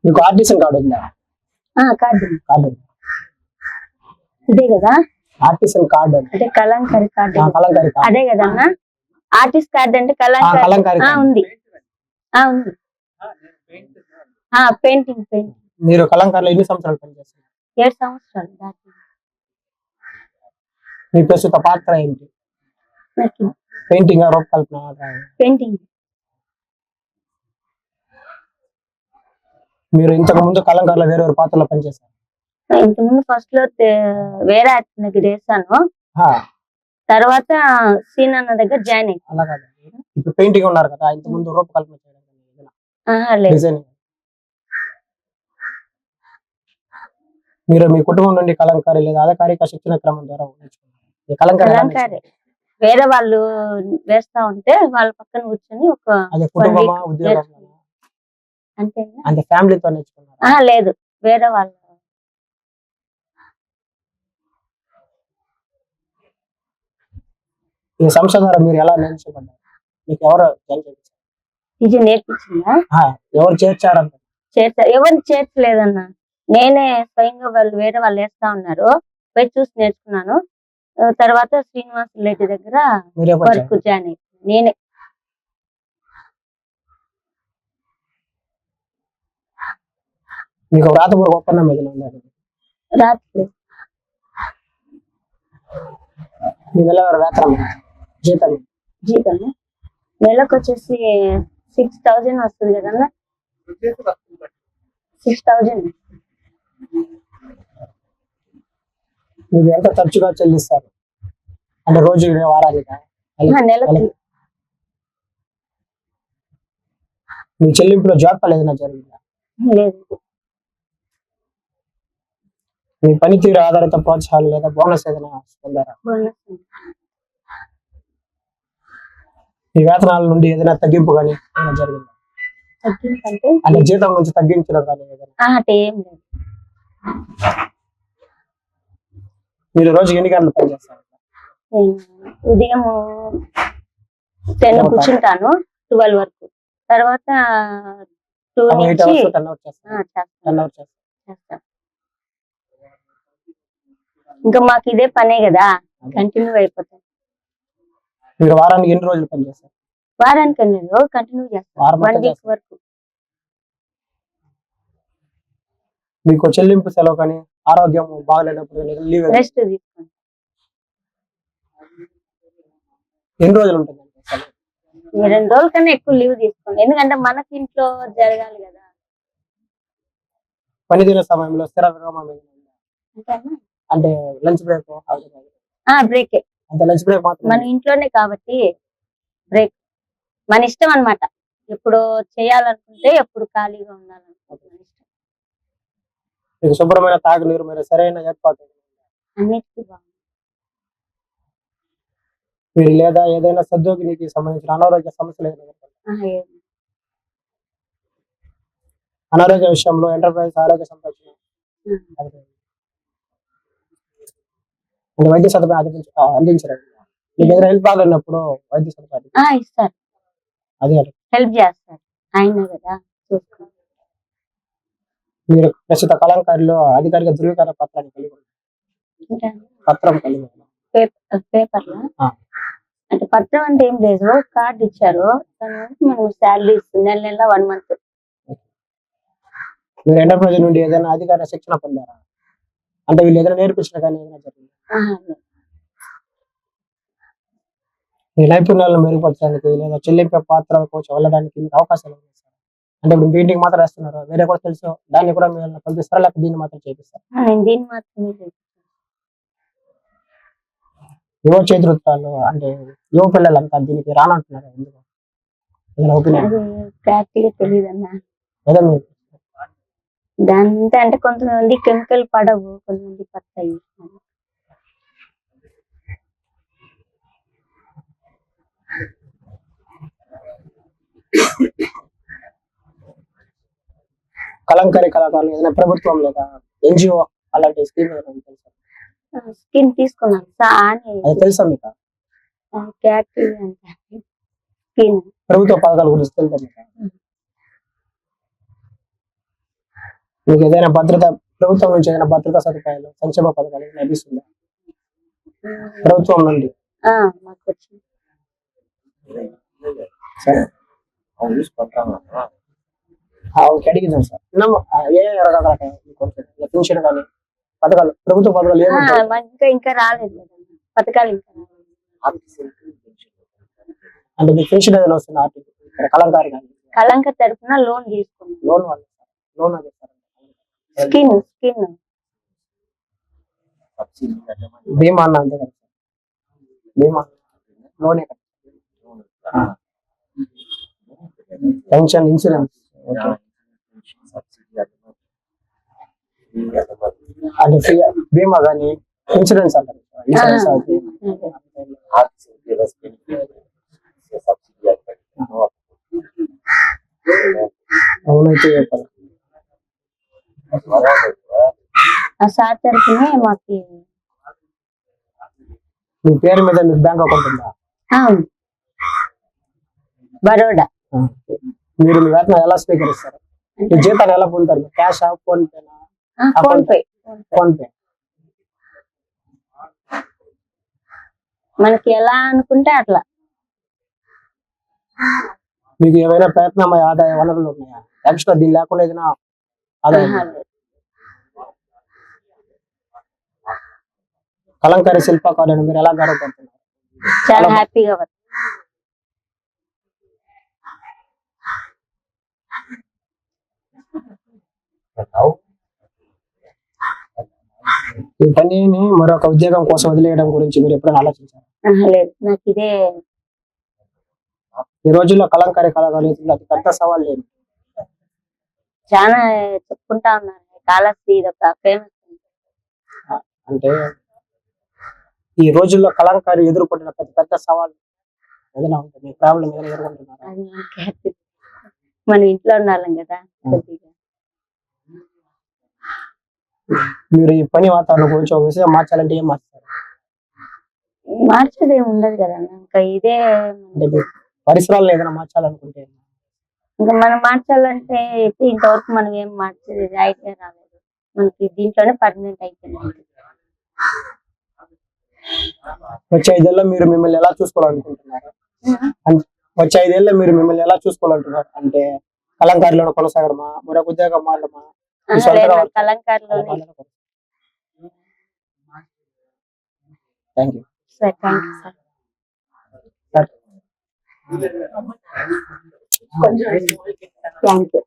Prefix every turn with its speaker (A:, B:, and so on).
A: మీకు artisan card ఉందా?
B: Card
A: card
B: ఇదే కదా,
A: ఆర్టిసన్ కార్డు
B: అంటే కలంకారీ కార్డు
A: కలంకారీ కార్డు
B: అదే కదా అన్న. ఆర్టిస్ట్ కార్డు అంటే
A: కలంకారీ
B: కలంకారీ
A: కార్డు.
B: ఉంది ఉంది. పెయింటింగ్
A: మీరు కలంకారీలో ఎన్ని సంవత్సరాలు పనిచేస్తారు?
B: 7 సంవత్సరాలు దాటి.
A: మీ ప్రస్తుత పాత్ర ఏంటి? పెయింటింగ్ రూపకల్పన?
B: పెయింటింగ్.
A: మీరు ఇంతకు ముందు కలంకారీలో వేరే పాత్రలో పనిచేశారు?
B: ఇంతకుముందు ఫస్ట్ లో వేరే యాక్టర్ దగ్గర వేసాను, తర్వాత సీన్ అన్న దగ్గర జాయిన్ అయ్యి.
A: అలా కాదు, ఇప్పుడు పెయింటింగ్ ఉన్నారు కదా, ఇంత ముందు రూపకల్పన చేయడం మీరు మీ కుటుంబం నుండి కలంకారీ లేదా అధికారిక శిక్షణ క్రమం ద్వారా
B: కలంకారీ వేరే వాళ్ళు వేస్తా ఉంటే వాళ్ళ పక్కన కూర్చొని ఒక
A: కుటుంబమా ఉద్యోగం అంటే ఫ్యామిలీతో నేర్చుకున్నారా?
B: లేదు, వేరే వాళ్ళు.
A: ఈ సంస్థ ద్వారా మీరు ఎలా నేర్చుకున్నారు? మీకు ఎవరు
B: ఇది నేర్పించిందా?
A: ఎవరు చేర్చారంట?
B: ఎవరు చేర్చలేదన్నా, నేనే స్వయంగా వాళ్ళు వేరే వాళ్ళు వేస్తా ఉన్నారు, పోయి చూసి నేర్చుకున్నాను. తర్వాత శ్రీనివాస్ రెడ్డి దగ్గర వర్క్ జాయిన్ అయ్యి నేనే.
A: మీకు రాతపూర్ ఒప్పందం ఏదైనా ఉందా?
B: రాత్రి
A: మీ నెల వేతనం
B: జీతం నెలకు వచ్చేసి 6,000 వస్తుంది కదన్నా. 6,000.
A: మీరు ఎంత తరచుగా చెల్లిస్తారు? అంటే రోజు వారానికి?
B: నెలకి.
A: మీ చెల్లింపులో జాబ్ ఏదైనా జరిగిందా?
B: లేదు.
A: మీ పనితీరు ఆధారిత ప్రోత్సాహాలు లేదా బోనస్ ఏదైనా పొందారా? మీ వేతనాల నుండి ఏదైనా తగ్గింపు కానీ జరిగిందా? అంటే జీతం నుంచి తగ్గించడం కానీ ఏదైనా? మీరు రోజు ఎన్ని గంటలు పని చేస్తారు?
B: ఉదయం 10 కూర్చుంటాను 12 వరకు, తర్వాత 2 నుంచి
A: 10 hours చేస్తాను.
B: ఇంకా మాకు ఇదే పనే కదా, కంటిన్యూ అయిపోతుంది.
A: మీరు వారానికి ఎన్ని రోజులు పని చేస్తారు?
B: వారానికి రోజు కంటిన్యూ చేస్తాను, 1 వీక్ వరకు.
A: మీకు చెల్లింపు సెలవు కానీ ఆరోగ్యం బాగలేనప్పుడు
B: రెస్ట్ తీసుకోండి.
A: ఎన్ని రోజులు ఉంటుంది?
B: 2 రోజుల కన్నా ఎక్కువ లీవ్ తీసుకోండి, ఎందుకంటే మనకి ఇంట్లో జరగాలి కదా.
A: పనిదిన సమయంలో స్థిర విరామం అంటే లంచ్ బ్రేక్?
B: బ్రేక్
A: అంటే లంచ్ బ్రేక్ మాత్రం
B: మన ఇంట్లోనే కాబట్టి బ్రేక్ మన ఇష్టం అన్నమాట. ఎప్పుడు చేయాలనుకుంటే ఎప్పుడు ఖాళీగా ఉండాలనుకుంటే
A: మీకు శుభ్రమైన తాగునీరు మరియు సరైన ఏర్పాటు
B: అన్నిటికీ బాగుంది.
A: మీరు లేదా ఏదైనా సద్యోగినికి సంబంధించిన అనారోగ్య సమస్యలు అనారోగ్య విషయంలో ఎంటర్ప్రైజ్ ఆరోగ్య సంరక్షణ వైద్య సదుపాయం అందించడం. మీకు ఏదైనా హెల్ప్ బాగున్నప్పుడు వైద్య సదుపాయం
B: ఇస్తారు,
A: అదే
B: హెల్ప్ చేస్తారు ఆయన కదా.
A: మీరు ప్రస్తుత కలంకారీలో అధికారిక ధృవీకరణ పత్రాన్ని కలిగి
B: పేపర్లో అంటే పత్రం అంటే ఏం లేదు, కార్డు ఇచ్చారు, మనం శాలరీస్ నెల 1 month.
A: మీరు ఎంటర్ప్రైజ్ నుండి ఏదైనా అధికార శిక్షణ పొందారా? అంటే వీళ్ళు ఏదైనా నేర్పించిన కానీ ఏదైనా జరిగింది? మీ నైపుణ్యాలను మెరుగుపరచడానికి లేదా చెల్లింపే పాత్ర కోసం వెళ్ళడానికి మీకు అవకాశాలు ఉన్నాయి. అంటే ఇప్పుడు పెయింటింగ్ మాత్రం వేస్తున్నారు, వేరే కూడా తెలుసు, దాన్ని కూడా మీరు పంపిస్తారా లేకపోతే దీన్ని మాత్రం చేపిస్తారా?
B: దీన్ని మాత్రమే.
A: యువ చేతివృత్తాలు అంటే యువ పిల్లలంతా దీనికి రానంటున్నారు, ఎందుకు?
B: తెలియదన్నా
A: ఏదన్నా
B: దాంతో అంటే కొంతమంది కెమికల్ పడవు, కొంతమంది పడతాయి.
A: కలంకారీ కళాకారులు ఏదైనా ప్రభుత్వం లేదా ఎన్జిఓ అలాంటి స్కీమ్
B: స్కీమ్ తీసుకున్నాను
A: తెలుసా మీకు? ప్రభుత్వ పథకాల గురించి తెలుసా మీకు? మీకు ఏదైనా భద్రత, ప్రభుత్వం నుంచి ఏదైనా భద్రతా సదుపాయాలు, సంక్షేమ పథకాలు ఏమైనా లభిస్తుందా ప్రభుత్వం నుండి?
B: మాకు వచ్చింది.
A: సరే ఓకే, అడిగిద్దాం సార్. ఏ రకాల పెన్షన్ కానీ పథకాలు, ప్రభుత్వ పథకాలు ఏమి
B: ఇంకా రాలేదు కదన్న పథకాలు. ఇంకా
A: అంటే మీకు పెన్షన్ ఏదైనా వస్తుంది ఆర్టీకి కలంకారీ కానీ?
B: కలంక తరఫున లోన్ తీసుకున్నాం.
A: లోన్ వాళ్ళు లోన్ అది
B: స్కిన్
A: బీమా అన్న అంతే కదా సార్? బీమా లోనే కదా. పెన్షన్, ఇన్సూరెన్స్ అంటే బీమా కానీ ఇన్సూరెన్స్ అంటారు. ఇన్సూరెన్స్ అవునైతే చెప్పాలి.
B: ఆ సార్ తరఫునే మాకు
A: మీ పేరు మీద మీకు బ్యాంక్ అకౌంట్ ఉందా?
B: బరోడా.
A: మీరు మీ వేతనం ఎలా స్వీకరిస్తారు? మీ జీతాలు ఎలా పొందుతారు? క్యాష్, ఫోన్ పేనా? PhonePe.
B: మనకి ఎలా అనుకుంటే అట్లా.
A: మీకు ఏమైనా ప్రయత్నమై ఆదాయ వనరులు ఉన్నాయా? ఎక్స్ట్రా దీని లేకుండా ఏదైనా ఆదాయం? కలంకారీ శిల్పకారులను మీరు ఎలా గర్వపడుతున్నారు?
B: చాలా హ్యాపీగా.
A: ఈ పనిని మరొక ఉద్యోగం కోసం వదిలేయడం గురించి మీరు ఎప్పుడైనా ఆలోచించారు?
B: లేదు, నాకు ఇదే.
A: ఈ రోజుల్లో కలంకారీ కళాకారులు అతి పెద్ద సవాల్ లేదు.
B: చాలా చెప్పుకుంటా ఉన్నారు కాళహస్తి ఇది ఒక ఫేమస్.
A: అంటే ఈ రోజుల్లో కలంకారీ ఎదుర్కొంటున్న పెద్ద సవాల్ ఏదైనా ఉంటుంది? ప్రాబ్లం ఏదైనా ఎదుర్కొంటున్నారా?
B: మన ఇంట్లో ఉండాలం కదా.
A: మీరు ఈ పని వాతావరణం గురించి ఒక విషయం మార్చాలంటే ఏం మార్చారు?
B: మార్చేది ఏమి ఉండదు కదా. ఇంకా ఇదే
A: పరిసరాలను ఏదైనా మార్చాలనుకుంటే
B: ఇంకా మనం మార్చాలంటే ఇంతవరకు మనం ఏం మార్చేది ఐడియా రాలేదు. మనకి దీంట్లోనే పర్మనెంట్ అయిపోయింది.
A: వచ్చే 5 ఏళ్ళలో మీరు మిమ్మల్ని ఎలా చూసుకోవాలనుకుంటున్నారు? వచ్చే 5 ఏళ్ళలో మీరు మిమ్మల్ని ఎలా చూసుకోవాలంటున్నారు? అంటే కలంకారీలో కొనసాగడమా, మరొక ఉద్యోగం మారడమా?
B: కలంకారీలోనే.
A: Thank you
B: sir. Thank you sir. Thank you.